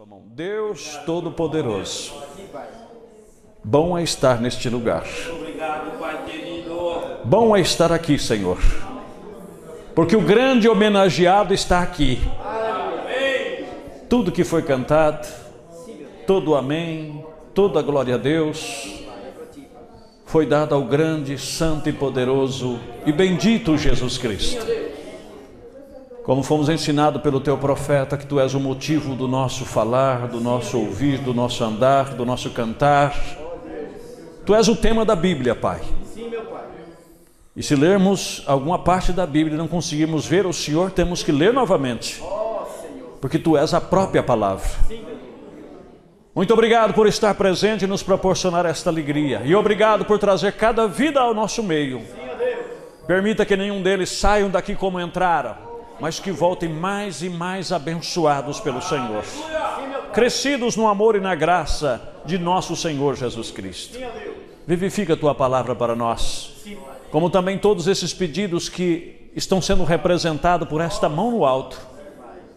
sua mão. Deus Todo-Poderoso, bom é estar neste lugar. Bom é estar aqui, Senhor, porque o grande homenageado está aqui. Tudo que foi cantado, todo amém, toda a glória a Deus, foi dado ao grande, santo e poderoso e bendito Jesus Cristo. Como fomos ensinados pelo teu profeta, que tu és o motivo do nosso falar, do nosso ouvir, do nosso andar, do nosso cantar. Tu és o tema da Bíblia, Pai. E se lermos alguma parte da Bíblia e não conseguirmos ver o Senhor, temos que ler novamente, porque tu és a própria palavra. Muito obrigado por estar presente e nos proporcionar esta alegria. E obrigado por trazer cada vida ao nosso meio. Permita que nenhum deles saiam daqui como entraram, mas que voltem mais e mais abençoados pelo Senhor, crescidos no amor e na graça de nosso Senhor Jesus Cristo. Vivifica a tua palavra para nós, como também todos esses pedidos que estão sendo representados por esta mão no alto.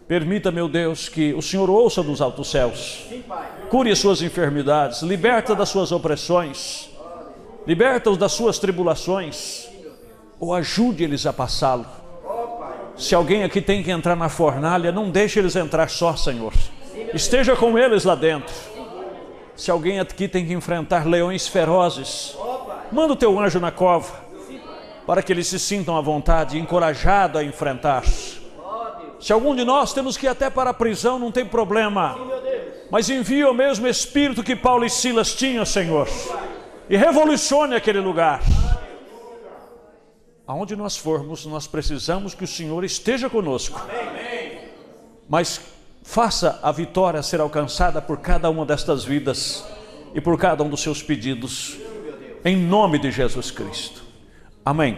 Permita, meu Deus, que o Senhor ouça dos altos céus, cure as suas enfermidades, liberta das suas opressões, liberta-os das suas tribulações, ou ajude eles a passá-lo. Se alguém aqui tem que entrar na fornalha, não deixe eles entrar só, Senhor. Esteja com eles lá dentro. Se alguém aqui tem que enfrentar leões ferozes, manda o teu anjo na cova, para que eles se sintam à vontade e encorajados a enfrentar. Se algum de nós temos que ir até para a prisão, não tem problema, mas envia o mesmo Espírito que Paulo e Silas tinham, Senhor, e revolucione aquele lugar. Aonde nós formos, nós precisamos que o Senhor esteja conosco, mas faça a vitória ser alcançada por cada uma destas vidas e por cada um dos seus pedidos, em nome de Jesus Cristo. Amém.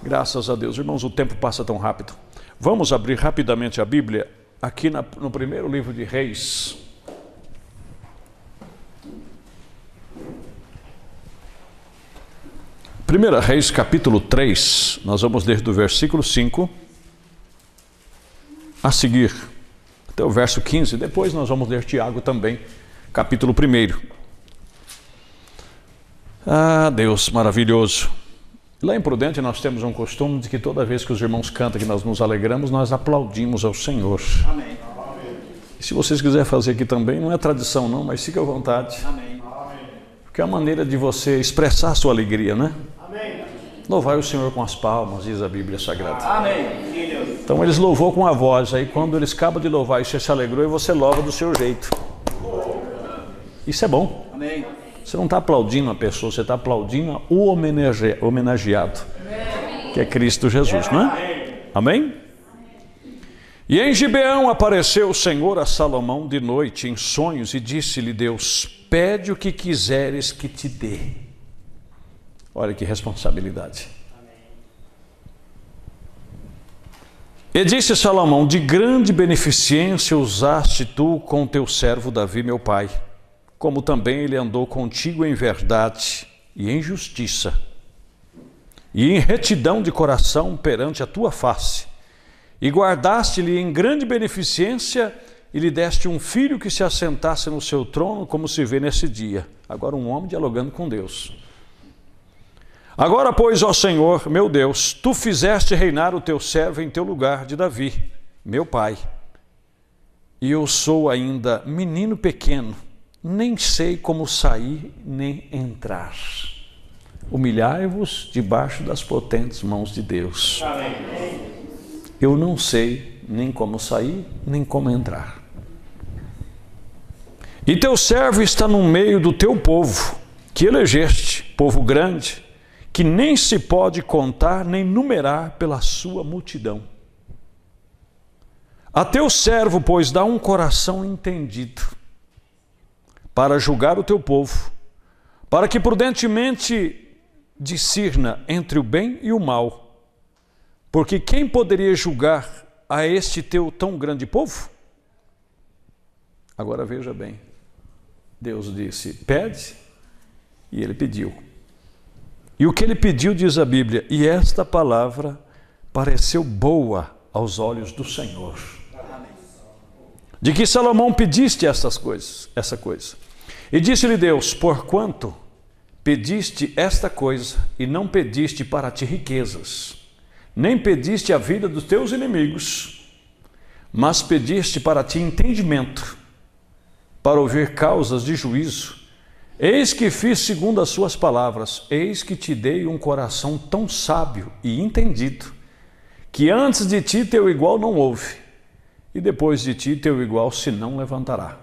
Graças a Deus. Irmãos, o tempo passa tão rápido. Vamos abrir rapidamente a Bíblia aqui no primeiro livro de Reis. Primeira Reis, capítulo 3, nós vamos ler do versículo 5 a seguir, até o verso 15, depois nós vamos ler Tiago também, capítulo 1. Ah, Deus maravilhoso. Lá em Prudente nós temos um costume de que toda vez que os irmãos cantam, que nós nos alegramos, nós aplaudimos ao Senhor. Amém. E se vocês quiserem fazer aqui também, não é tradição não, mas fique à vontade. Amém. Porque é a maneira de você expressar a sua alegria, né? Amém. Louvai o Senhor com as palmas, diz a Bíblia Sagrada. Amém. Então eles louvou com a voz, aí quando eles acabam de louvar e você se alegrou, e você louva do seu jeito. Isso é bom. Amém. Você não está aplaudindo a pessoa, você está aplaudindo o homenageado, que é Cristo Jesus, não é? Amém? E em Gibeão apareceu o Senhor a Salomão de noite em sonhos e disse-lhe Deus: pede o que quiseres que te dê. Olha que responsabilidade. E disse Salomão: de grande beneficência usaste tu com teu servo Davi, meu pai, como também ele andou contigo em verdade e em justiça, e em retidão de coração perante a tua face, e guardaste-lhe em grande beneficência, e lhe deste um filho que se assentasse no seu trono, como se vê nesse dia. Agora um homem dialogando com Deus. Agora, pois, ó Senhor, meu Deus, tu fizeste reinar o teu servo em teu lugar de Davi, meu pai, e eu sou ainda menino pequeno, nem sei como sair nem entrar. Humilhai-vos debaixo das potentes mãos de Deus. Amém. Eu não sei nem como sair, nem como entrar. E teu servo está no meio do teu povo, que elegeste, povo grande, que nem se pode contar nem numerar pela sua multidão. A teu servo, pois, dá um coração entendido, para julgar o teu povo, para que prudentemente discirna entre o bem e o mal. Porque quem poderia julgar a este teu tão grande povo? Agora veja bem, Deus disse, pede, e ele pediu. E o que ele pediu, diz a Bíblia, e esta palavra pareceu boa aos olhos do Senhor. de que Salomão pediste essa coisa. E disse-lhe Deus: porquanto pediste esta coisa, e não pediste para ti riquezas, nem pediste a vida dos teus inimigos, mas pediste para ti entendimento, para ouvir causas de juízo, eis que fiz segundo as suas palavras, eis que te dei um coração tão sábio e entendido, que antes de ti teu igual não houve, e depois de ti teu igual se não levantará.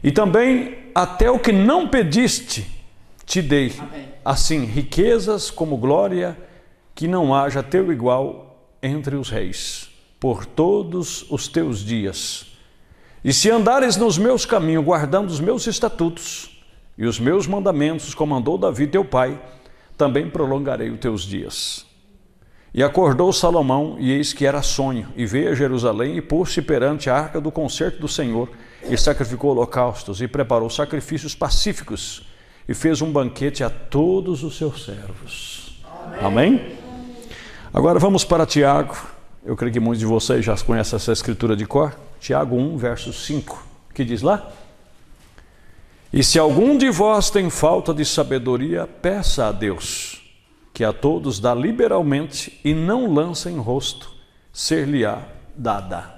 E também até o que não pediste te dei, assim riquezas como glória, que não haja teu igual entre os reis, por todos os teus dias. E se andares nos meus caminhos, guardando os meus estatutos e os meus mandamentos, como mandou Davi teu pai, também prolongarei os teus dias. E acordou Salomão, e eis que era sonho, e veio a Jerusalém, e pôs-se perante a arca do concerto do Senhor, e sacrificou holocaustos, e preparou sacrifícios pacíficos, e fez um banquete a todos os seus servos. Amém? Agora vamos para Tiago. Eu creio que muitos de vocês já conhecem essa escritura de cor. Tiago 1, verso 5, que diz lá: e se algum de vós tem falta de sabedoria, peça a Deus, que a todos dá liberalmente, e não lança em rosto, ser-lhe-á dada.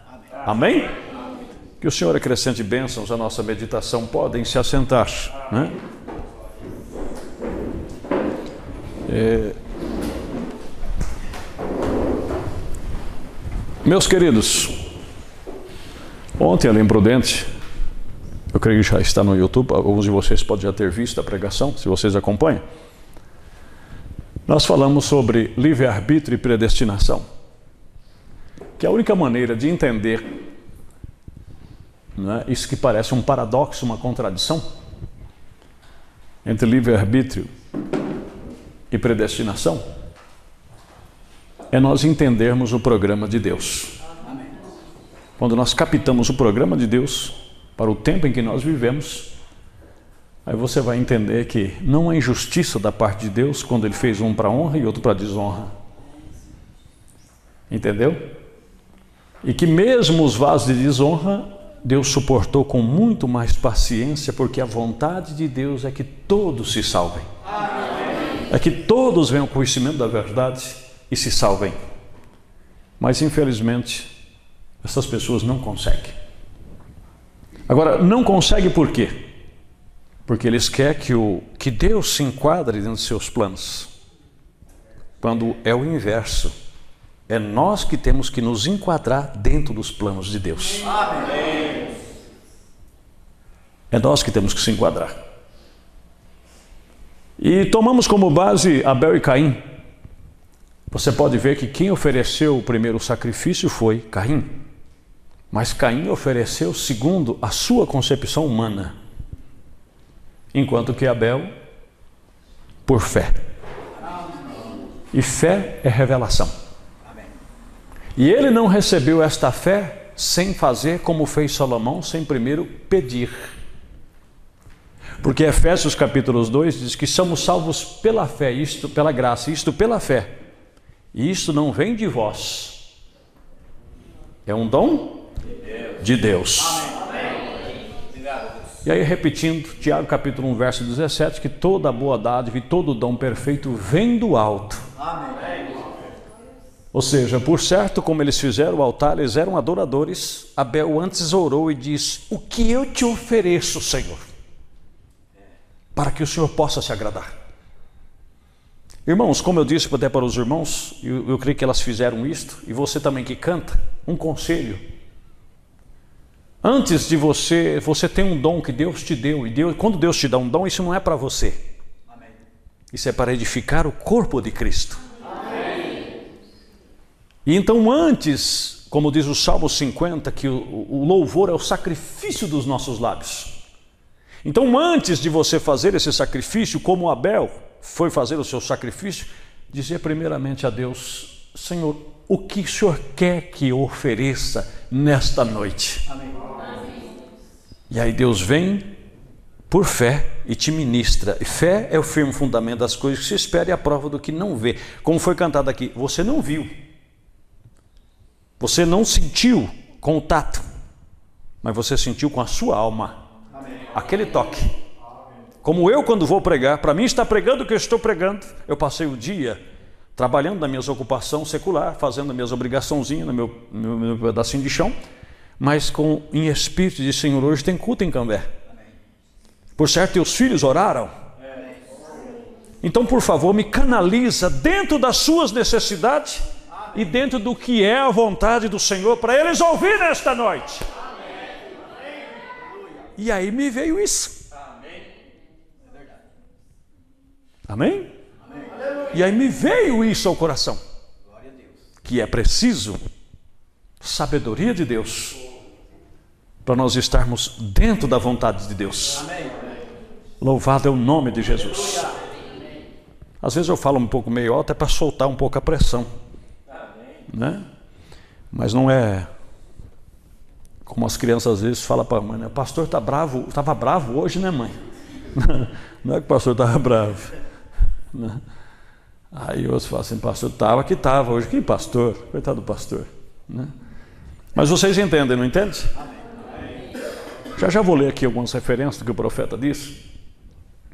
Amém? Amém? Que o Senhor acrescente bênçãos à nossa meditação. Podem se assentar, né? Meus queridos, ontem, além prudente, eu creio que já está no YouTube, alguns de vocês podem já ter visto a pregação, se vocês acompanham. Nós falamos sobre livre-arbítrio e predestinação, que é a única maneira de entender, né, isso que parece um paradoxo, uma contradição entre livre-arbítrio e predestinação, é nós entendermos o programa de Deus. Quando nós captamos o programa de Deus para o tempo em que nós vivemos, aí você vai entender que não há injustiça da parte de Deus quando Ele fez um para honra e outro para desonra. Entendeu? E que mesmo os vasos de desonra, Deus suportou com muito mais paciência, porque a vontade de Deus é que todos se salvem. É que todos venham ao conhecimento da verdade e se salvem. Mas infelizmente essas pessoas não conseguem. Agora, não conseguem por quê? Porque eles querem que Deus se enquadre dentro dos seus planos, quando é o inverso. É nós que temos que nos enquadrar dentro dos planos de Deus. Amém. É nós que temos que se enquadrar. E tomamos como base Abel e Caim. Você pode ver que quem ofereceu o primeiro sacrifício foi Caim. Mas Caim ofereceu segundo a sua concepção humana, enquanto que Abel, por fé. E fé é revelação. E ele não recebeu esta fé sem fazer como fez Salomão, sem primeiro pedir. Porque Efésios capítulo 2 diz que somos salvos pela fé, isto pela graça, isto pela fé. E isto não vem de vós. É um dom de Deus. E aí, repetindo, Tiago capítulo 1, verso 17, que toda boa dádiva e todo dom perfeito vem do alto. Ou seja, por certo, como eles fizeram o altar, eles eram adoradores. Abel antes orou e disse: o que eu te ofereço, Senhor, para que o Senhor possa se agradar? Irmãos, como eu disse até para os irmãos, eu creio que elas fizeram isto, e você também que canta, um conselho: antes de você tem um dom que Deus te deu, e quando Deus te dá um dom, isso não é para você. Amém. Isso é para edificar o corpo de Cristo. Amém. E então antes, como diz o Salmo 50, que o louvor é o sacrifício dos nossos lábios. Então antes de você fazer esse sacrifício, como Abel foi fazer o seu sacrifício, dizer primeiramente a Deus: Senhor, o que o Senhor quer que eu ofereça nesta noite? Amém. E aí Deus vem por fé e te ministra. E fé é o firme fundamento das coisas que se espera e a prova do que não vê. Como foi cantado aqui, você não viu, você não sentiu com o tato, mas você sentiu com a sua alma aquele toque. Como eu, quando vou pregar, para mim estar pregando o que eu estou pregando, eu passei o dia trabalhando na minha ocupação secular, fazendo as minhas obrigaçãozinhas no meu pedacinho de chão, mas em espírito de Senhor, hoje tem culto em Cambé. Por certo, teus filhos oraram. Então, por favor, me canaliza dentro das suas necessidades e dentro do que é a vontade do Senhor para eles ouvir nesta noite. E aí me veio isso. Amém? E aí me veio isso ao coração, que é preciso sabedoria de Deus para nós estarmos dentro da vontade de Deus. Louvado é o nome de Jesus. Às vezes eu falo um pouco meio alto, é para soltar um pouco a pressão, né? Mas não é como as crianças às vezes falam para a mãe, né? O pastor está bravo, estava bravo hoje, né, mãe? Não é que o pastor estava bravo, né? Aí outros falam assim, pastor, estava hoje. Que pastor? Coitado do pastor, né? Mas vocês entendem, não entendem? Já vou ler aqui algumas referências do que o profeta disse,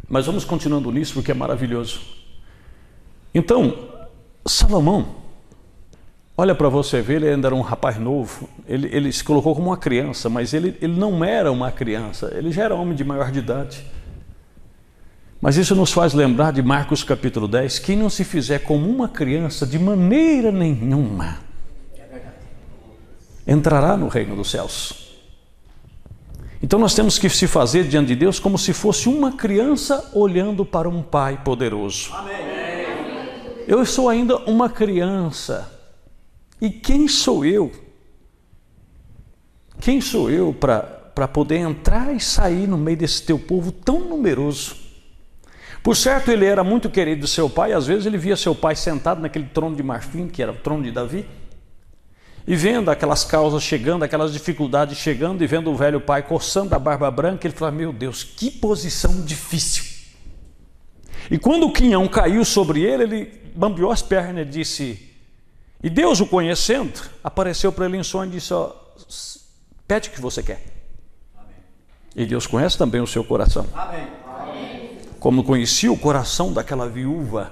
mas vamos continuando nisso porque é maravilhoso. Então, Salomão, olha para você ver, ele ainda era um rapaz novo, ele se colocou como uma criança, mas ele não era uma criança, ele já era homem de maior de idade. Mas isso nos faz lembrar de Marcos capítulo 10, quem não se fizer como uma criança de maneira nenhuma entrará no reino dos céus. Então nós temos que se fazer diante de Deus como se fosse uma criança olhando para um Pai poderoso. Eu sou ainda uma criança. E quem sou eu? Quem sou eu para poder entrar e sair no meio desse teu povo tão numeroso? Por certo, ele era muito querido do seu pai. Às vezes ele via seu pai sentado naquele trono de marfim, que era o trono de Davi, e vendo aquelas causas chegando, aquelas dificuldades chegando, e vendo o velho pai coçando a barba branca, ele falava, meu Deus, que posição difícil. E quando o quinhão caiu sobre ele, ele bambeou as pernas e disse, e Deus o conhecendo, apareceu para ele em sonho e disse, ó, pede o que você quer. Amém. E Deus conhece também o seu coração. Amém. Como conhecia o coração daquela viúva,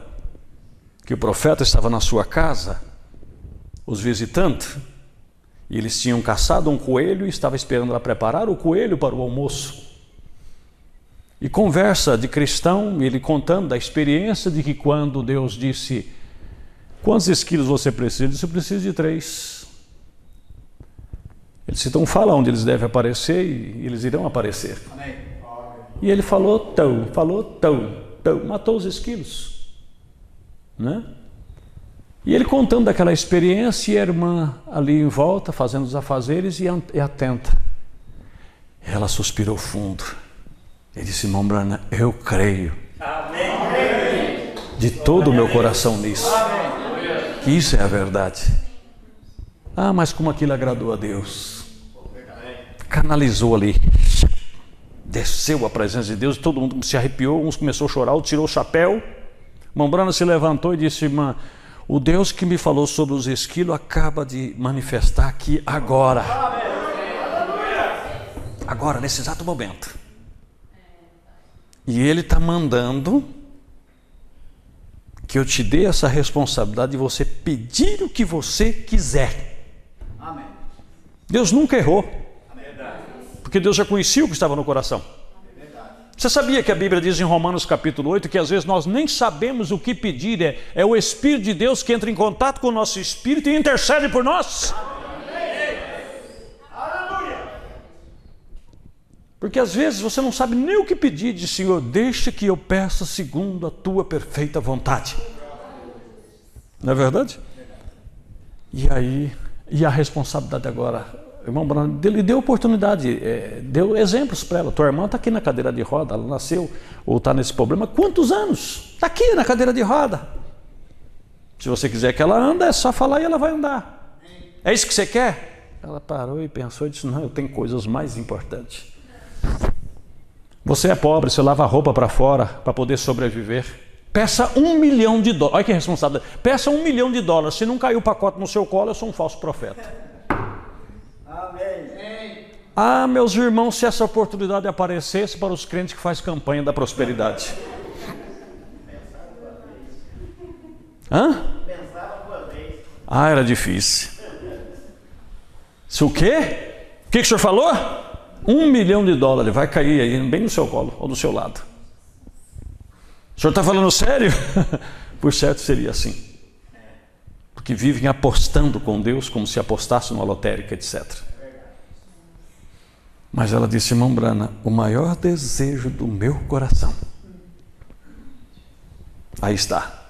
que o profeta estava na sua casa, os visitando, e eles tinham caçado um coelho e estava esperando ela preparar o coelho para o almoço. E conversa de cristão, ele contando da experiência de que quando Deus disse, quantos esquilos você precisa? Ele disse, eu preciso de 3. Ele disse, então fala onde eles devem aparecer e eles irão aparecer. Amém. E ele falou tão, matou os esquilos, né? E ele contando daquela experiência, e a irmã ali em volta, fazendo os afazeres e atenta. Ela suspirou fundo. Ele disse, irmão Brana, eu creio. Amém. De todo o meu coração nisso. Amém. Que isso é a verdade. Ah, mas como aquilo agradou a Deus. Canalizou ali. Desceu a presença de Deus, todo mundo se arrepiou, uns começou a chorar, outro tirou o chapéu. Irmã Brana se levantou e disse, irmã, o Deus que me falou sobre os esquilos acaba de manifestar aqui agora. Agora, nesse exato momento. E Ele está mandando que eu te dê essa responsabilidade de você pedir o que você quiser. Amém. Deus nunca errou. Porque Deus já conhecia o que estava no coração. Você sabia que a Bíblia diz em Romanos capítulo 8 que às vezes nós nem sabemos o que pedir, é o Espírito de Deus que entra em contato com o nosso espírito e intercede por nós? Porque às vezes você não sabe nem o que pedir, diz, Senhor, deixa que eu peça segundo a tua perfeita vontade. Não é verdade? E aí, e a responsabilidade agora? Irmão Bruno, ele deu oportunidade, deu exemplos para ela. Tua irmã está aqui na cadeira de roda, ela nasceu ou está nesse problema. Quantos anos? Está aqui na cadeira de roda. Se você quiser que ela ande, é só falar e ela vai andar. É isso que você quer? Ela parou e pensou e disse, não, eu tenho coisas mais importantes. Você é pobre, você lava a roupa para fora para poder sobreviver. Peça $1 milhão. Olha que responsabilidade. Peça $1 milhão. Se não cair o pacote no seu colo, eu sou um falso profeta. Amém. Ah, meus irmãos, se essa oportunidade aparecesse para os crentes que fazem campanha da prosperidade. Hã? Ah, era difícil. Se o quê? O que o senhor falou? $1 milhão vai cair aí, bem no seu colo ou do seu lado. O senhor está falando sério? Por certo seria assim. Porque vivem apostando com Deus como se apostasse numa lotérica, etc. Mas ela disse: irmão Brana, o maior desejo do meu coração, aí está,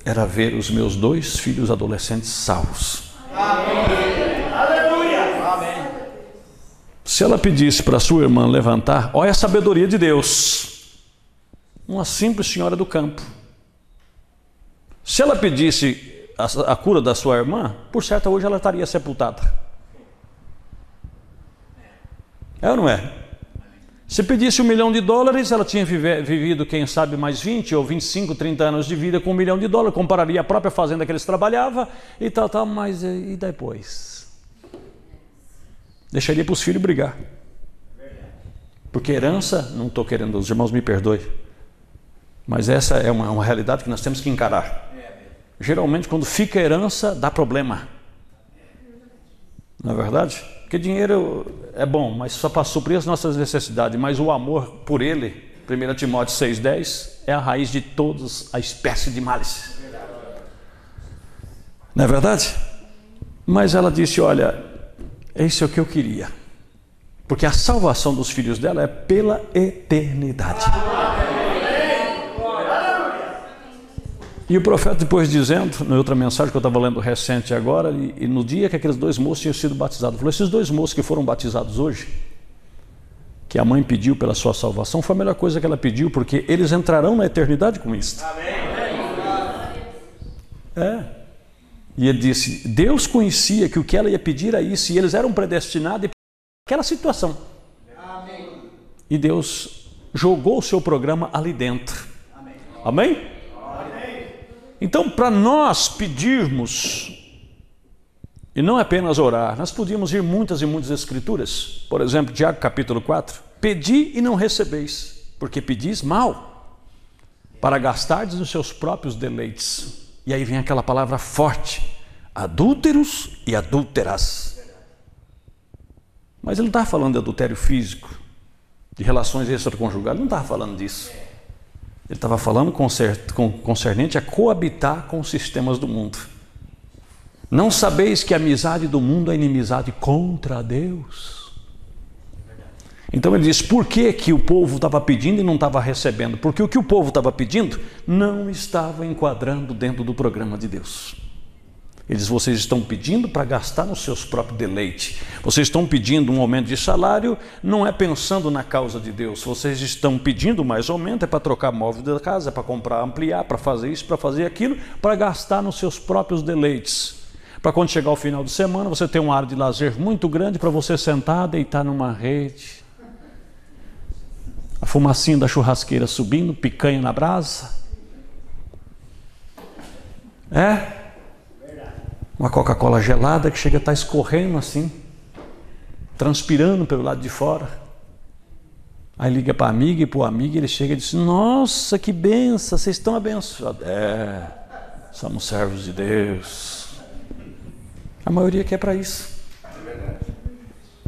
era ver os meus 2 filhos adolescentes salvos. Amém. Aleluia. Amém. Se ela pedisse para sua irmã levantar, olha a sabedoria de Deus, uma simples senhora do campo. Se ela pedisse a cura da sua irmã, por certo hoje ela estaria sepultada. É ou não é? Se pedisse $1 milhão, ela tinha vivido, quem sabe, mais 20 ou 25, 30 anos de vida com $1 milhão, compararia a própria fazenda que eles trabalhavam e tal, mas e depois? Deixaria para os filhos brigar. Porque herança, não estou querendo, os irmãos me perdoem, mas essa é uma realidade que nós temos que encarar. Geralmente quando fica herança, dá problema. Não é verdade? Porque dinheiro é bom, mas só para suprir as nossas necessidades. Mas o amor por ele, 1 Timóteo 6,10, é a raiz de todas a espécie de males. Não é verdade? Mas ela disse: olha, esse é o que eu queria. Porque a salvação dos filhos dela é pela eternidade. E o profeta depois dizendo, na outra mensagem que eu estava lendo recente agora, e no dia que aqueles 2 moços tinham sido batizados, falou: esses 2 moços que foram batizados hoje, que a mãe pediu pela sua salvação, foi a melhor coisa que ela pediu, porque eles entrarão na eternidade com isso. E ele disse: Deus conhecia que o que ela ia pedir era isso, e eles eram predestinados para aquela situação. E Deus jogou o seu programa ali dentro. Amém? Então, para nós pedirmos, e não apenas orar, nós podíamos ir muitas e muitas escrituras. Por exemplo, Tiago capítulo 4: pedi e não recebeis, porque pedis mal, para gastardes nos seus próprios deleites. E aí vem aquela palavra forte: adúlteros e adúlteras. Mas ele não estava falando de adultério físico, de relações extraconjugais, não estava falando disso. Ele estava falando concernente a coabitar com os sistemas do mundo. Não sabeis que a amizade do mundo é inimizade contra Deus? Então ele diz: por que o povo estava pedindo e não estava recebendo? Porque o que o povo estava pedindo não estava enquadrando dentro do programa de Deus. Ele diz: vocês estão pedindo para gastar nos seus próprios deleites. Vocês estão pedindo um aumento de salário, não é pensando na causa de Deus. Vocês estão pedindo mais aumento, é para trocar móvel da casa, é para comprar, ampliar, para fazer isso, para fazer aquilo, para gastar nos seus próprios deleites. Para quando chegar o final de semana, você ter uma área de lazer muito grande para você sentar, deitar numa rede. A fumacinha da churrasqueira subindo, picanha na brasa. Uma Coca-Cola gelada que chega a estar escorrendo assim, transpirando pelo lado de fora. Aí liga para a amiga e para o amigo, ele chega e diz: nossa, que benção, vocês estão abençoados. Somos servos de Deus. A maioria quer para isso,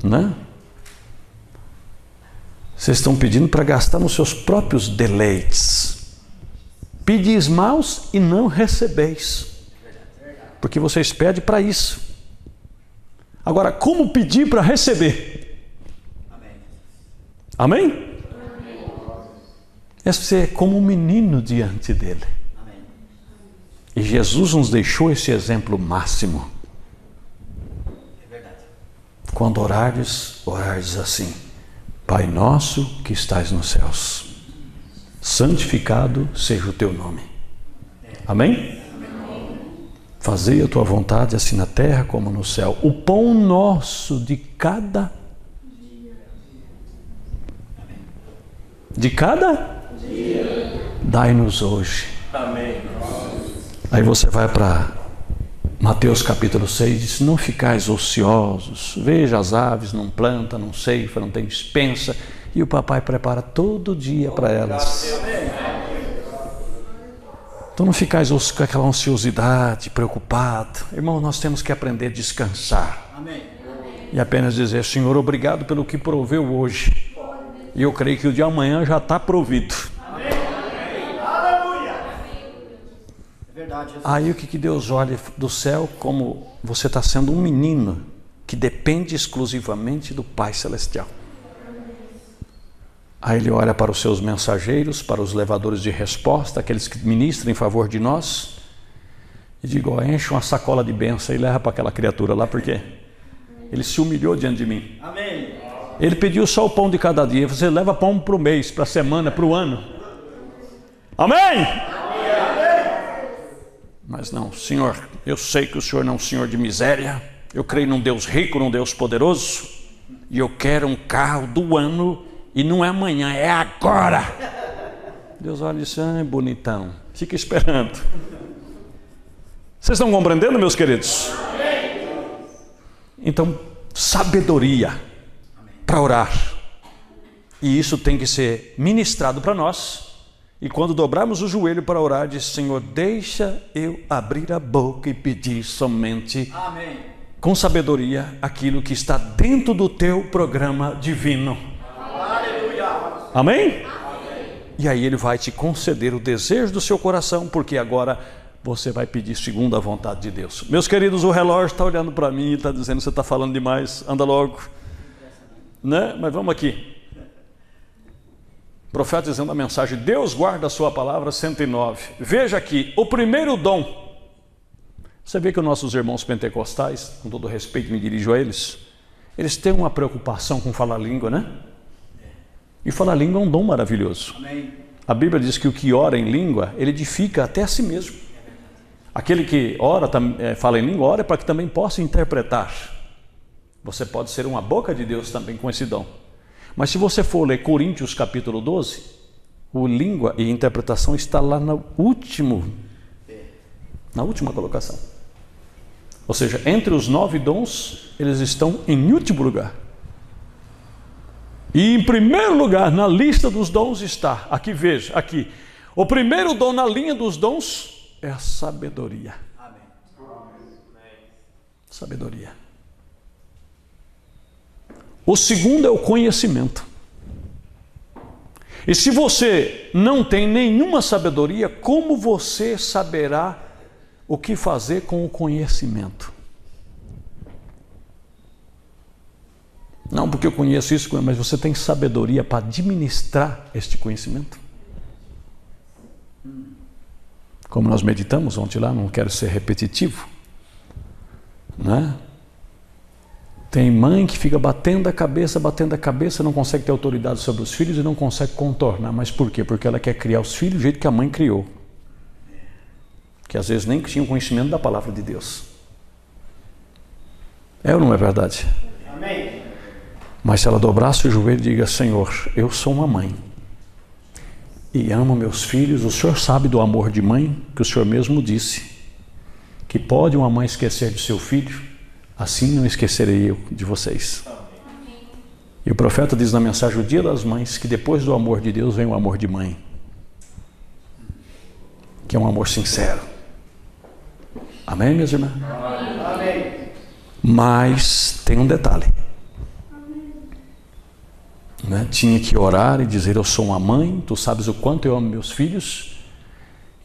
né? Vocês estão pedindo para gastar nos seus próprios deleites. Pedis maus e não recebeis, porque vocês pedem para isso. Agora, como pedir para receber? Amém? É ser como um menino diante dele. E Jesus nos deixou esse exemplo máximo. Quando orardes assim: Pai nosso que estais nos céus, santificado seja o teu nome. Amém? Fazei a tua vontade, assim na terra como no céu. O pão nosso de cada dia dai-nos hoje. Amém. Aí você vai para Mateus capítulo 6 diz: não ficais ociosos, veja as aves, não planta, não ceifa, não tem despensa, e o papai prepara todo dia para elas. Então não ficais com aquela ansiosidade, preocupado. Irmão, nós temos que aprender a descansar. E apenas dizer: Senhor, obrigado pelo que proveu hoje. E eu creio que o de amanhã já está provido. Aí o que Deus olha do céu, como você está sendo um menino que depende exclusivamente do Pai Celestial. Aí Ele olha para os seus mensageiros, para os levadores de resposta, aqueles que ministram em favor de nós, e diz: enche uma sacola de bênção e leva para aquela criatura lá, porque ele se humilhou diante de mim. Amém. Ele pediu só o pão de cada dia. Você leva pão para o mês, para a semana, para o ano. Amém? Mas não, Senhor, eu sei que o Senhor não é um Senhor de miséria. Eu creio num Deus rico, num Deus poderoso. E eu quero um carro do ano. E não é amanhã, é agora. Deus olha e diz: bonitão, fica esperando. Vocês estão compreendendo, meus queridos? Então, sabedoria para orar. E isso tem que ser ministrado para nós. E quando dobrarmos o joelho para orar, diz: Senhor, deixa eu abrir a boca e pedir somente, amém, com sabedoria, aquilo que está dentro do teu programa divino. Aleluia. Amém? Amém? E aí Ele vai te conceder o desejo do seu coração, porque agora você vai pedir segundo a vontade de Deus. Meus queridos, o relógio está olhando para mim e está dizendo: você está falando demais, anda logo, né? Mas vamos aqui. Profeta dizendo a mensagem: Deus guarda a sua palavra, 109. Veja aqui, o primeiro dom. Você vê que os nossos irmãos pentecostais, com todo respeito me dirijo a eles, eles têm uma preocupação com falar língua, né? E falar língua é um dom maravilhoso. Amém. A Bíblia diz que o que ora em língua, ele edifica até a si mesmo. Aquele que ora, fala em língua, ora para que também possa interpretar. Você pode ser uma boca de Deus também com esse dom. Mas se você for ler Coríntios capítulo 12, o língua e interpretação está lá na última colocação. Ou seja, entre os 9 dons, eles estão em último lugar. E em primeiro lugar, na lista dos dons está, aqui veja, aqui, o primeiro dom na linha dos dons é a sabedoria. Amém. Sabedoria. O segundo é o conhecimento. E se você não tem nenhuma sabedoria, como você saberá o que fazer com o conhecimento? Não porque eu conheço isso, mas você tem sabedoria para administrar este conhecimento? Como nós meditamos ontem lá, não quero ser repetitivo, né? Tem mãe que fica batendo a cabeça, não consegue ter autoridade sobre os filhos e não consegue contornar. Mas por quê? Porque ela quer criar os filhos do jeito que a mãe criou. Que às vezes nem tinha o conhecimento da palavra de Deus. É ou não é verdade? Amém. Mas se ela dobrasse o joelho e diga: Senhor, eu sou uma mãe e amo meus filhos, o Senhor sabe do amor de mãe, que o Senhor mesmo disse, que pode uma mãe esquecer de seu filho, assim não esquecerei eu de vocês. E o profeta diz na mensagem: o dia das mães, que depois do amor de Deus vem o amor de mãe, que é um amor sincero. Amém, minhas irmãs? Amém. Mas tem um detalhe, né? Tinha que orar e dizer: eu sou uma mãe, tu sabes o quanto eu amo meus filhos,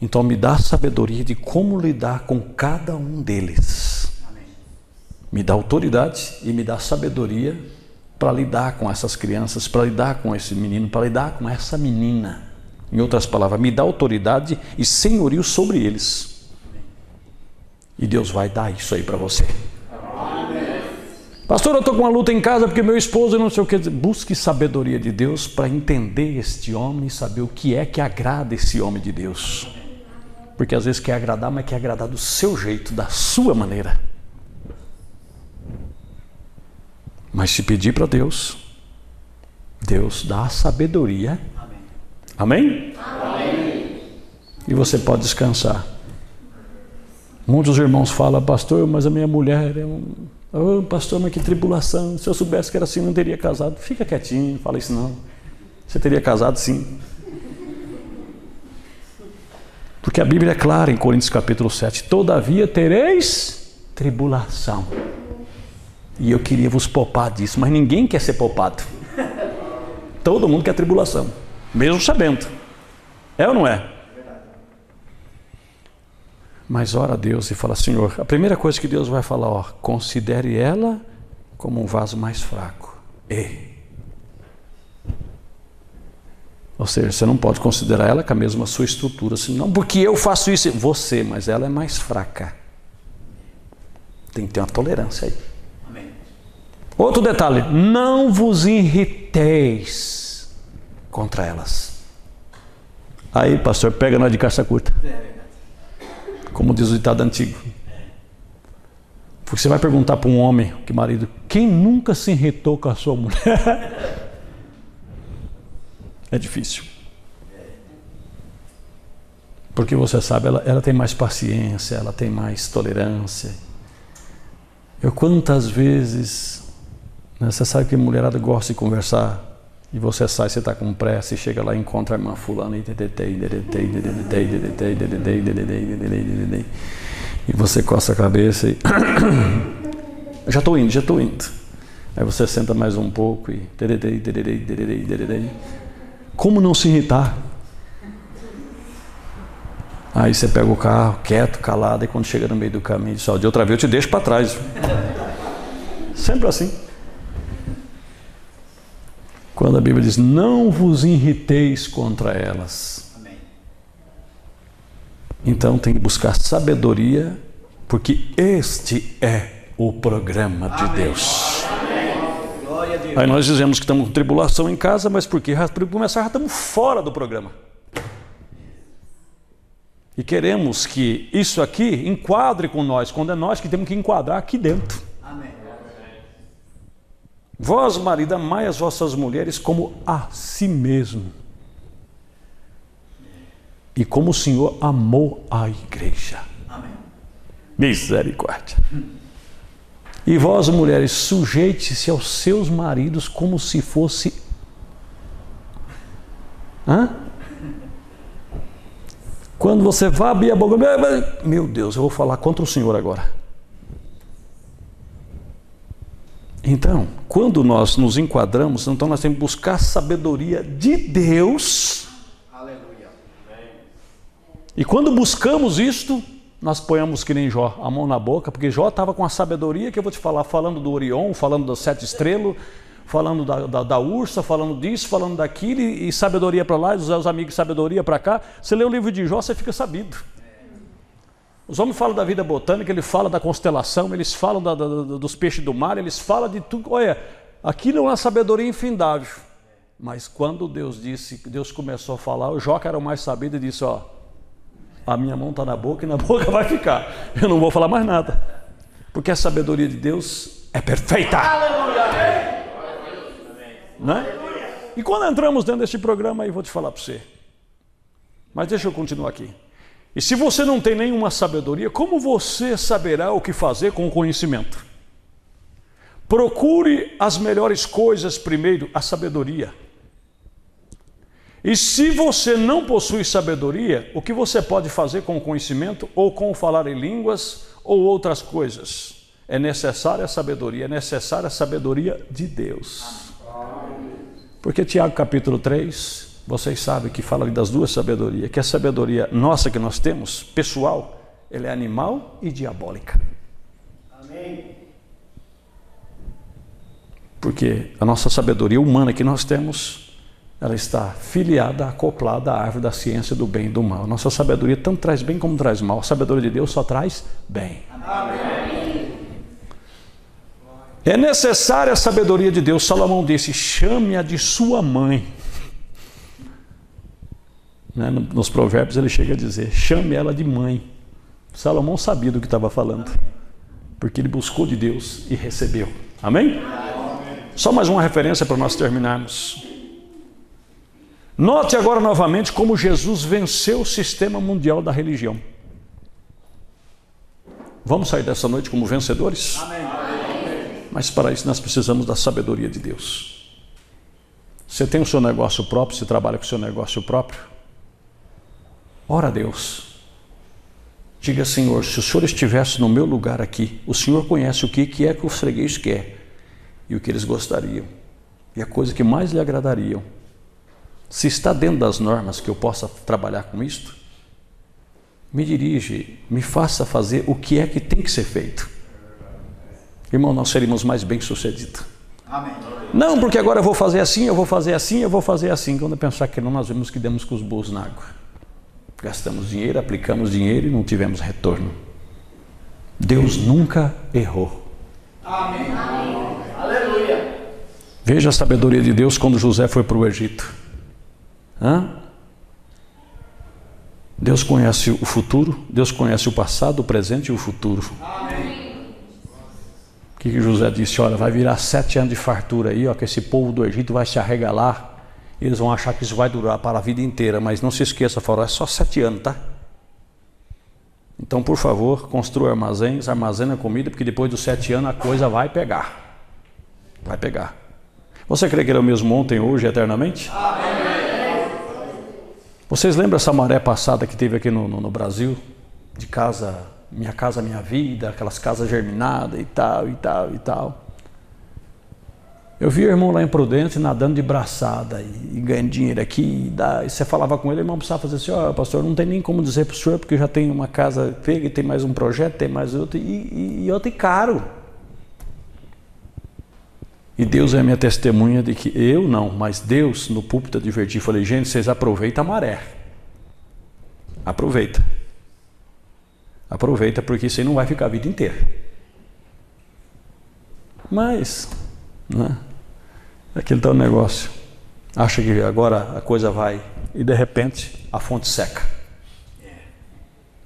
então me dá sabedoria de como lidar com cada um deles. Amém. Me dá autoridade e me dá sabedoria para lidar com essas crianças, para lidar com esse menino, para lidar com essa menina. Em outras palavras, me dá autoridade e senhorio sobre eles. E Deus vai dar isso aí para você. Amém. Pastor, eu estou com uma luta em casa porque meu esposo não sei o que. Busque sabedoria de Deus para entender este homem e saber o que é que agrada esse homem de Deus. Porque às vezes quer agradar, mas quer agradar do seu jeito, da sua maneira. Mas se pedir para Deus, Deus dá a sabedoria. Amém? Amém? E você pode descansar. Muitos irmãos falam, pastor, mas a minha mulher é um... Oh, pastor, mas que tribulação. Se eu soubesse que era assim, não teria casado. Fica quietinho, não fala isso não. Você teria casado sim. Porque a Bíblia é clara em Coríntios capítulo 7. Todavia tereis tribulação. E eu queria vos poupar disso, mas ninguém quer ser poupado. Todo mundo quer tribulação, mesmo sabendo. É ou não é? Mas ora a Deus e fala, Senhor, a primeira coisa que Deus vai falar, ó, considere ela como um vaso mais fraco. Ou seja, você não pode considerar ela com a mesma sua estrutura, senão, porque eu faço isso, você, mas ela é mais fraca. Tem que ter uma tolerância aí. Amém. Outro detalhe, não vos irriteis contra elas. Aí, pastor, pega nós de calça curta. Como diz o ditado antigo. Porque você vai perguntar para um homem, que marido, quem nunca se irritou com a sua mulher? É difícil. Porque você sabe, ela tem mais paciência, ela tem mais tolerância. Eu quantas vezes, né, você sabe que a mulherada gosta de conversar, e você sai, você está com pressa, e chega lá e encontra a irmã fulana, e você coça a cabeça e já estou indo. Aí você senta mais um pouco e como não se irritar? Aí você pega o carro, quieto, calado, e quando chega no meio do caminho, diz, ó, de outra vez eu te deixo para trás. Sempre assim. Quando a Bíblia diz, não vos irriteis contra elas. Amém. Então tem que buscar sabedoria, porque este é o programa de Deus. Amém. Aí nós dizemos que estamos com tribulação em casa, mas porque já estamos fora do programa. E queremos que isso aqui enquadre com nós, quando é nós que temos que enquadrar aqui dentro. Amém. Vós, marido, amai as vossas mulheres como a si mesmo. E como o Senhor amou a igreja. Amém. Misericórdia. E vós, mulheres, sujeite-se aos seus maridos como se fosse... Quando você vai abrir a boca... Meu Deus, eu vou falar contra o Senhor agora. Então, quando nós nos enquadramos, então nós temos que buscar a sabedoria de Deus. Aleluia. E quando buscamos isto, nós ponhamos que nem Jó, a mão na boca, porque Jó estava com a sabedoria que eu vou te falar, falando do Orion, falando das 7 estrelas, falando da ursa, falando disso, falando daquilo, e sabedoria para lá, os amigos sabedoria para cá. Você lê o livro de Jó, você fica sabido. Os homens falam da vida botânica, eles falam da constelação, eles falam dos peixes do mar, eles falam de tudo. Olha, aquilo é uma sabedoria infindável. Mas quando Deus começou a falar, o Jó, que era o mais sabido, disse, ó, a minha mão está na boca e na boca vai ficar. Eu não vou falar mais nada. Porque a sabedoria de Deus é perfeita. Aleluia! Né? E quando entramos dentro deste programa, aí vou te falar para você. Mas deixa eu continuar aqui. E se você não tem nenhuma sabedoria, como você saberá o que fazer com o conhecimento? Procure as melhores coisas primeiro, a sabedoria. E se você não possui sabedoria, o que você pode fazer com o conhecimento, ou com falar em línguas, ou outras coisas? É necessária a sabedoria de Deus. Porque Tiago capítulo 3... Vocês sabem que fala das duas sabedorias, que a sabedoria nossa que nós temos, pessoal, ela é animal e diabólica. Amém. Porque a nossa sabedoria humana que nós temos, ela está filiada, acoplada à árvore da ciência do bem e do mal. Nossa sabedoria tanto traz bem como traz mal. A sabedoria de Deus só traz bem. Amém. É necessária a sabedoria de Deus. Salomão disse, chame-a de sua mãe. Nos provérbios ele chega a dizer, chame ela de mãe. Salomão sabia do que estava falando, porque ele buscou de Deus e recebeu. Amém? Só mais uma referência para nós terminarmos. Note agora novamente como Jesus venceu o sistema mundial da religião. Vamos sair dessa noite como vencedores? Amém. Mas para isso nós precisamos da sabedoria de Deus. Você tem o seu negócio próprio, você trabalha com o seu negócio próprio? Ora a Deus. Diga, Senhor, se o Senhor estivesse no meu lugar aqui, o Senhor conhece o que é que os fregueses querem e o que eles gostariam. E a coisa que mais lhe agradariam. Se está dentro das normas que eu possa trabalhar com isto, me dirige, me faça fazer o que é que tem que ser feito. Irmão, nós seríamos mais bem-sucedidos. Amém. Não, porque agora eu vou fazer assim, eu vou fazer assim, eu vou fazer assim. Quando eu pensar que não, nós vemos que demos com os burros na água. Gastamos dinheiro, aplicamos dinheiro e não tivemos retorno. Deus nunca errou. Amém. Aleluia. Veja a sabedoria de Deus quando José foi para o Egito. Deus conhece o futuro, Deus conhece o passado, o presente e o futuro. Amém. O que José disse? Olha, vai virar 7 anos de fartura aí, ó, que esse povo do Egito vai se arregalar. Eles vão achar que isso vai durar para a vida inteira, mas não se esqueça, Faraó, é só 7 anos, tá? Então, por favor, construa armazéns, armazena comida, porque depois dos 7 anos a coisa vai pegar. Vai pegar. Você crê que ele é o mesmo ontem, hoje e eternamente? Amém. Vocês lembram essa maré passada que teve aqui no Brasil? De casa, minha vida, aquelas casas germinadas e tal, e tal, e tal. Eu vi o irmão lá em Prudente nadando de braçada e ganhando dinheiro aqui. E você falava com ele, o irmão precisava fazer assim, ó, pastor, não tem nem como dizer para o senhor, porque já tem uma casa feia, tem mais um projeto, tem mais outro, e outro e caro. E Deus é a minha testemunha de que eu não, mas Deus no púlpito advertiu, falei, gente, vocês aproveitam a maré. Aproveita. Aproveita, porque isso aí não vai ficar a vida inteira. Mas, né? Aquele tal negócio. Acha que agora a coisa vai, e de repente a fonte seca.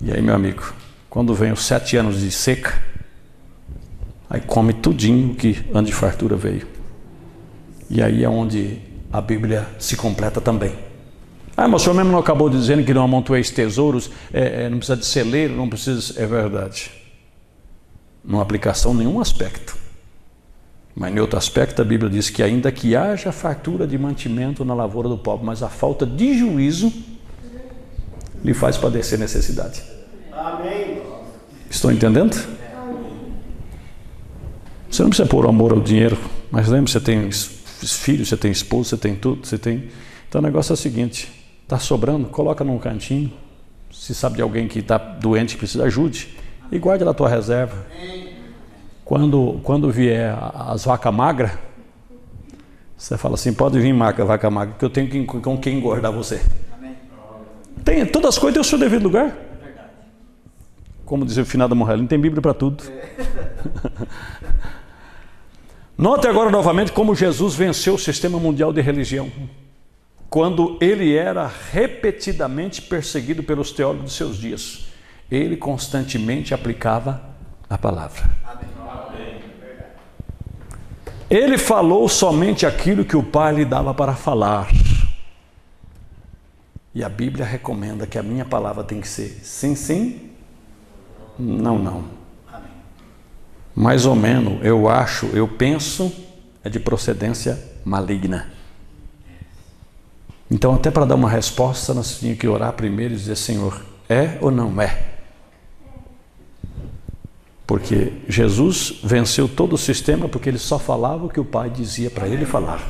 E aí, meu amigo, quando vem os 7 anos de seca, aí come tudinho que ano de fartura veio. E aí é onde a Bíblia se completa também. Ah, mas o senhor mesmo não acabou dizendo que não amontoeis tesouros, não precisa de celeiro, não precisa... É verdade. Não aplicação em nenhum aspecto. Mas em outro aspecto a Bíblia diz que ainda que haja fartura de mantimento na lavoura do pobre, mas a falta de juízo lhe faz padecer necessidade. Amém. Estão entendendo? Você não precisa pôr amor ao dinheiro, mas lembra, você tem filhos, você tem esposo, você tem tudo, você tem... Então o negócio é o seguinte, está sobrando, coloca num cantinho, se sabe de alguém que está doente, que precisa, ajude, e guarde lá a tua reserva. Quando vier as vacas magras, você fala assim, pode vir vaca magra, que eu tenho com quem engordar você. Tem, todas as coisas têm o seu devido lugar. Como dizia o finado Morrelino, tem Bíblia para tudo. Note agora novamente como Jesus venceu o sistema mundial de religião. Quando ele era repetidamente perseguido pelos teólogos de seus dias, ele constantemente aplicava a palavra. Ele falou somente aquilo que o Pai lhe dava para falar. E a Bíblia recomenda que a minha palavra tem que ser sim, sim, não, não. Mais ou menos, eu acho, eu penso, é de procedência maligna. Então, até para dar uma resposta, nós tínhamos que orar primeiro e dizer, Senhor, é ou não é? Porque Jesus venceu todo o sistema porque ele só falava o que o Pai dizia para ele falar.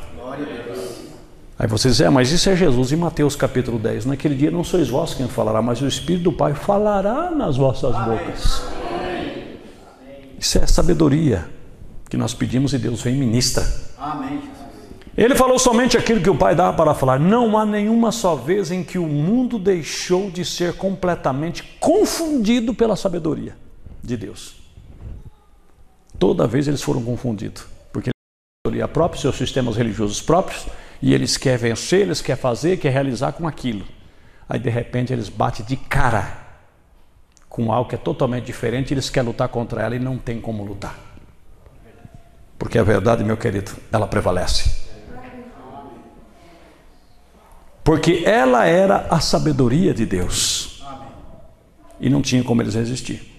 Aí você diz, mas isso é Jesus. Em Mateus capítulo 10, naquele dia não sois vós quem falará, mas o Espírito do Pai falará nas vossas bocas. Isso é sabedoria que nós pedimos e Deus vem e ministra. Ele falou somente aquilo que o Pai dava para falar. Não há nenhuma só vez em que o mundo deixou de ser completamente confundido pela sabedoria de Deus. Toda vez eles foram confundidos, porque eles têm própria, seus sistemas religiosos próprios, e eles querem vencer, eles querem fazer, querem realizar com aquilo. Aí de repente eles batem de cara com algo que é totalmente diferente, eles querem lutar contra ela e não tem como lutar. Porque a verdade, meu querido, ela prevalece. Porque ela era a sabedoria de Deus. E não tinha como eles resistir.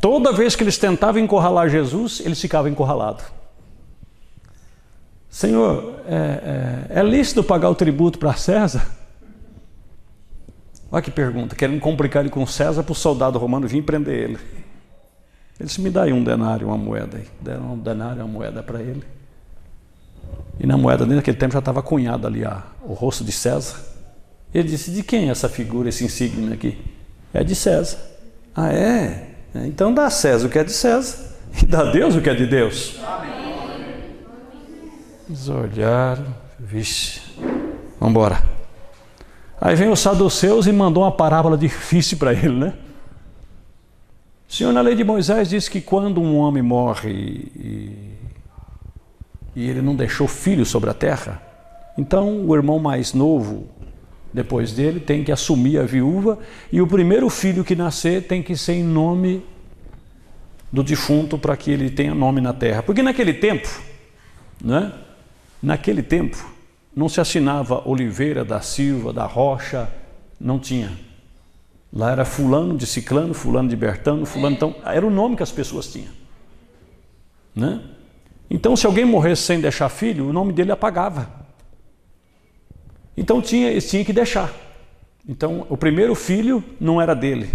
Toda vez que eles tentavam encurralar Jesus, eles ficavam encurralados. Senhor, é lícito pagar o tributo para César? Olha que pergunta, querendo complicar ele com César para o soldado romano vir prender ele. Ele disse, me dá aí um denário, uma moeda. Deram um denário, uma moeda para ele. E na moeda, dentro daquele tempo, já estava cunhado ali o rosto de César. Ele disse, de quem é essa figura, esse insígnia aqui? É de César. Ah, é? Então dá a César o que é de César e dá a Deus o que é de Deus. Eles olharam, vixe, vamos embora. Aí vem os saduceus e mandou uma parábola difícil para ele, né? O Senhor, na lei de Moisés, diz que quando um homem morre e ele não deixou filho sobre a terra, então o irmão mais novo, depois dele, tem que assumir a viúva, e o primeiro filho que nascer tem que ser em nome do defunto, para que ele tenha nome na terra. Porque naquele tempo, né? Naquele tempo, não se assinava Oliveira da Silva, da Rocha, não tinha. Lá era fulano de ciclano, fulano de bertano, fulano, então era o nome que as pessoas tinham, né? Então se alguém morresse sem deixar filho, o nome dele apagava. Então eles tinham que deixar. Então o primeiro filho não era dele,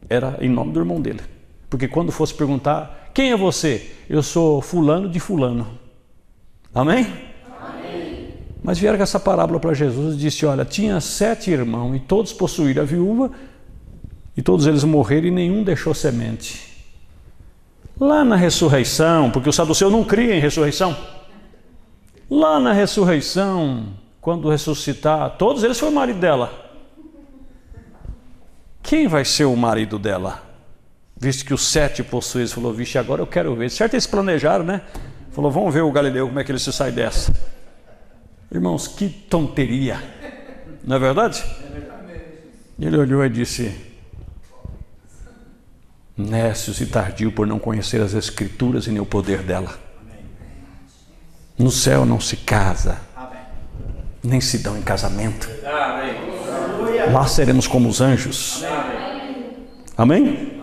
era em nome do irmão dele. Porque quando fosse perguntar, quem é você? Eu sou fulano de fulano. Amém? Amém. Mas vieram com essa parábola para Jesus e disse, olha, tinha 7 irmãos e todos possuíram a viúva e todos eles morreram e nenhum deixou semente. Lá na ressurreição, porque o saduceu não cria em ressurreição, lá na ressurreição, quando ressuscitar, todos eles foram o marido dela. Quem vai ser o marido dela? Visto que os 7 possuem, ele falou, vixe, agora eu quero ver. Certo, eles planejaram, né? Falou, vamos ver o Galileu, como é que ele se sai dessa. Irmãos, que tonteria. Não é verdade? Ele olhou e disse, nécios e tardio por não conhecer as Escrituras e nem o poder dela. No céu não se casa, nem se dão em casamento. Lá seremos como os anjos. Amém?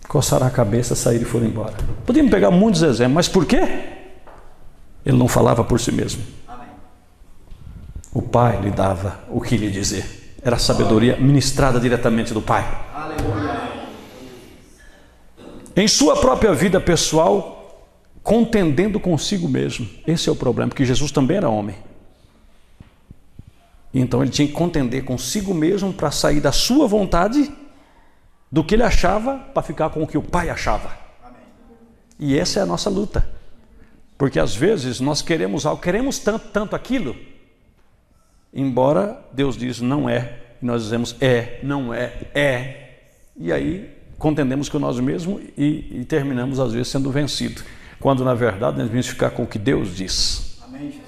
Coçaram a cabeça, saíram e foram embora. Podíamos pegar muitos exemplos, mas por quê? Ele não falava por si mesmo. O Pai lhe dava o que lhe dizer. Era a sabedoria ministrada diretamente do Pai. Em sua própria vida pessoal, contendendo consigo mesmo. Esse é o problema, porque Jesus também era homem. Então ele tinha que contender consigo mesmo para sair da sua vontade, do que ele achava, para ficar com o que o Pai achava. Amém. E essa é a nossa luta. Porque às vezes nós queremos algo, queremos tanto aquilo, embora Deus diz não é, e nós dizemos não é. E aí contendemos com nós mesmos e terminamos às vezes sendo vencidos, quando na verdade nós devemos ficar com o que Deus diz. Amém, Jesus.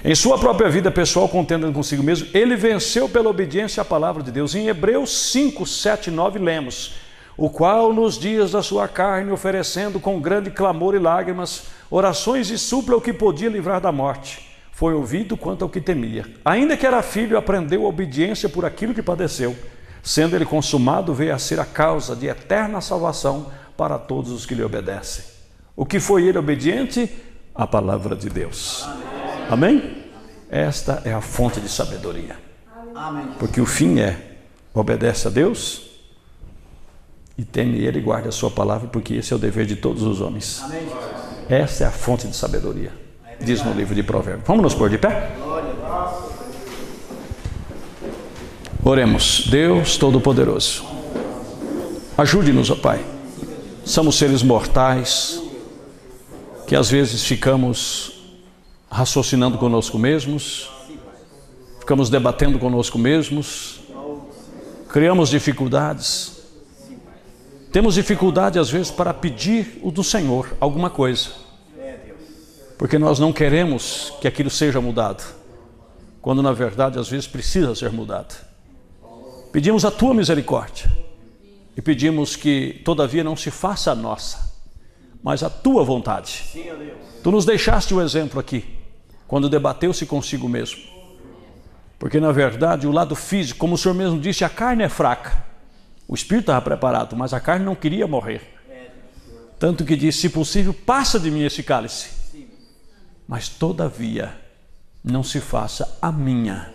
Em sua própria vida pessoal, contendendo consigo mesmo, ele venceu pela obediência à palavra de Deus. Em Hebreus 5, 7 e 9 lemos, o qual nos dias da sua carne, oferecendo com grande clamor e lágrimas, orações e súplica o que podia livrar da morte, foi ouvido quanto ao que temia. Ainda que era filho, aprendeu a obediência por aquilo que padeceu, sendo ele consumado, veio a ser a causa de eterna salvação para todos os que lhe obedecem. O que foi ele obediente? A palavra de Deus. Amém? Esta é a fonte de sabedoria. Porque o fim obedece a Deus e teme ele e guarde a sua palavra, porque esse é o dever de todos os homens. Essa é a fonte de sabedoria, diz no livro de Provérbios. Vamos nos pôr de pé? Oremos. Deus Todo-Poderoso, ajude-nos, ó Pai. Somos seres mortais que às vezes ficamos raciocinando conosco mesmos, ficamos debatendo conosco mesmos, criamos dificuldades, temos dificuldade às vezes para pedir do Senhor alguma coisa, porque nós não queremos que aquilo seja mudado, quando na verdade às vezes precisa ser mudado. Pedimos a Tua misericórdia e pedimos que todavia não se faça a nossa, mas a Tua vontade. Tu nos deixaste o exemplo aqui, quando debateu-se consigo mesmo. Porque na verdade o lado físico, como o Senhor mesmo disse, a carne é fraca. O espírito estava preparado, mas a carne não queria morrer. Tanto que disse, se possível, passa de mim esse cálice. Mas todavia, não se faça a minha,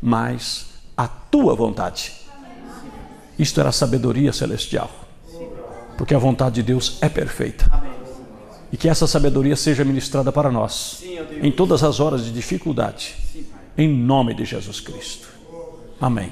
mas a tua vontade. Isto era a sabedoria celestial. Porque a vontade de Deus é perfeita. E que essa sabedoria seja ministrada para nós, em todas as horas de dificuldade. Em nome de Jesus Cristo. Amém.